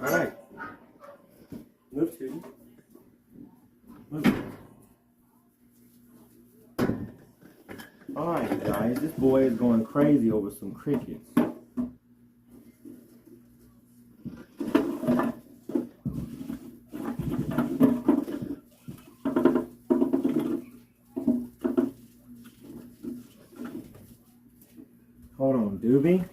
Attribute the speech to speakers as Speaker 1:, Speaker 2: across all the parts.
Speaker 1: Alright. Move to. Move. Alright, guys. This boy is going crazy over some crickets. Hold on, Duuby.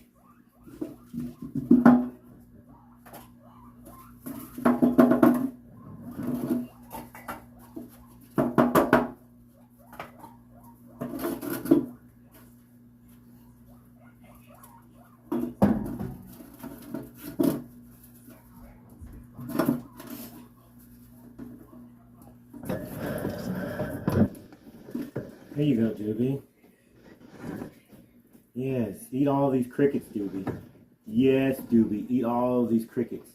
Speaker 1: Here you go, Duuby. Yes, eat all these crickets, Duuby. Yes, Duuby, eat all these crickets.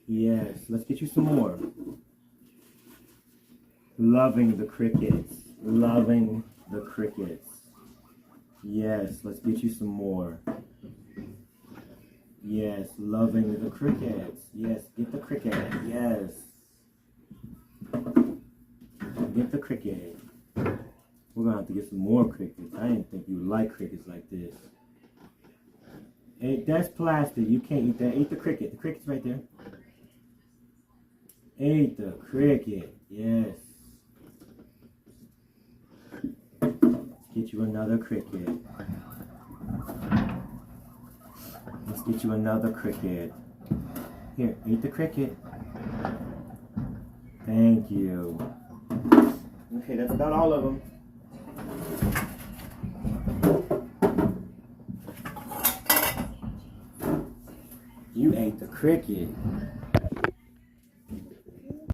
Speaker 1: Yes, let's get you some more. Loving the crickets. Loving the crickets. Yes, let's get you some more. Yes, loving the crickets. Yes, get the cricket. Yes. Get the cricket. We're gonna have to get some more crickets. I didn't think you would like crickets like this. Hey, that's plastic. You can't eat that. Eat the cricket. The cricket's right there. Eat the cricket. Yes. Let's get you another cricket. Let's get you another cricket. Here, eat the cricket. Thank you. Okay, that's about all of them. You ate the cricket.